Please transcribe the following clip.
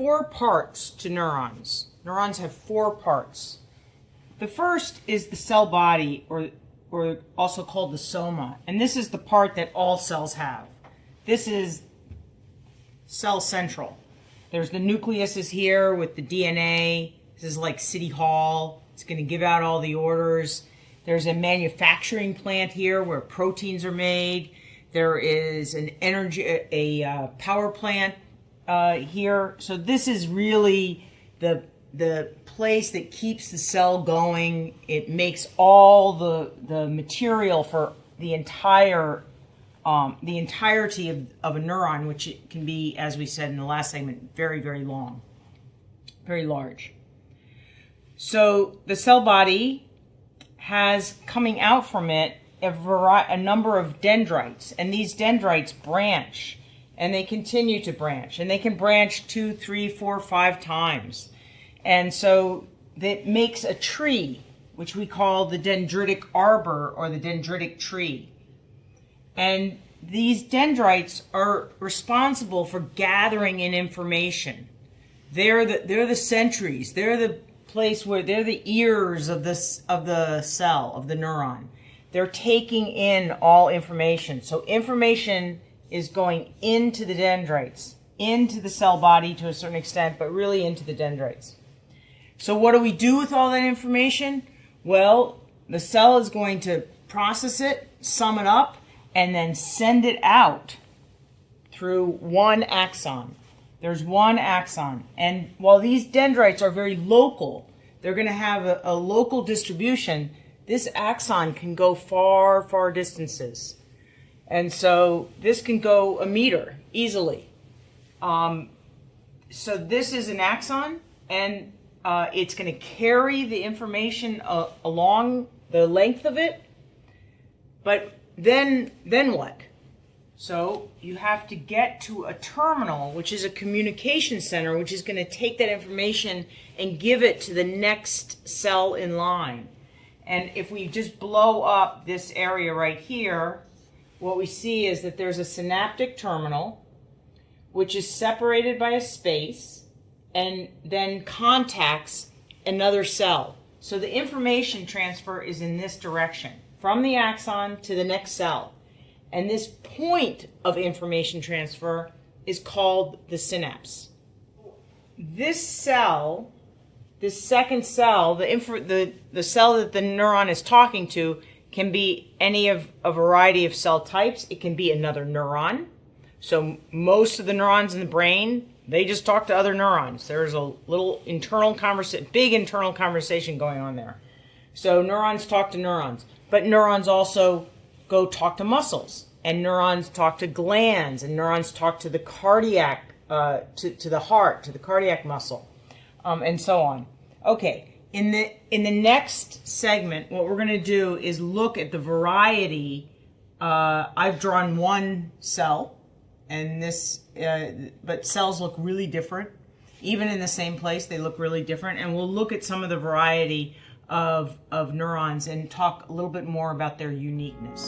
four parts to neurons. Neurons have four parts. The first is the cell body, or also called the soma. And this is the part that all cells have. This is cell central. There's the nucleus is here with the DNA. This is like City Hall. It's going to give out all the orders. There's a manufacturing plant here where proteins are made. There is a power plant here. So this is really the place that keeps the cell going. It makes all the material for the entirety of a neuron, which it can be, as we said in the last segment, very, very long, very large. So the cell body has coming out from it a number of dendrites, and these dendrites branch, and they continue to branch, and they can branch 2, 3, 4, 5 times. And so that makes a tree, which we call the dendritic arbor or the dendritic tree. And these dendrites are responsible for gathering in information. They're the sentries. They're the place where they're the ears of the cell, of the neuron. They're taking in all information. So information is going into the dendrites, into the cell body to a certain extent, but really into the dendrites. So what do we do with all that information? Well, the cell is going to process it, sum it up, and then send it out through one axon. There's one axon. And while these dendrites are very local, they're going to have a local distribution, this axon can go far, far distances. And so this can go a meter easily. So this is an axon, and it's going to carry the information along the length of it. But then what? So you have to get to a terminal, which is a communication center, which is going to take that information and give it to the next cell in line. And if we just blow up this area right here, what we see is that there's a synaptic terminal, which is separated by a space and then contacts another cell. So the information transfer is in this direction, from the axon to the next cell. And this point of information transfer is called the synapse. This cell, this second cell, the cell that the neuron is talking to, can be any of a variety of cell types. It can be another neuron. So most of the neurons in the brain, they just talk to other neurons. There's a little big internal conversation going on there. So neurons talk to neurons. But neurons also go talk to muscles, and neurons talk to glands, and neurons talk to the cardiac, to the heart, to the cardiac muscle, and so on. Okay, in the next segment, what we're going to do is look at the variety. I've drawn one cell, and this, but cells look really different. Even in the same place, they look really different, and we'll look at some of the variety of neurons and talk a little bit more about their uniqueness.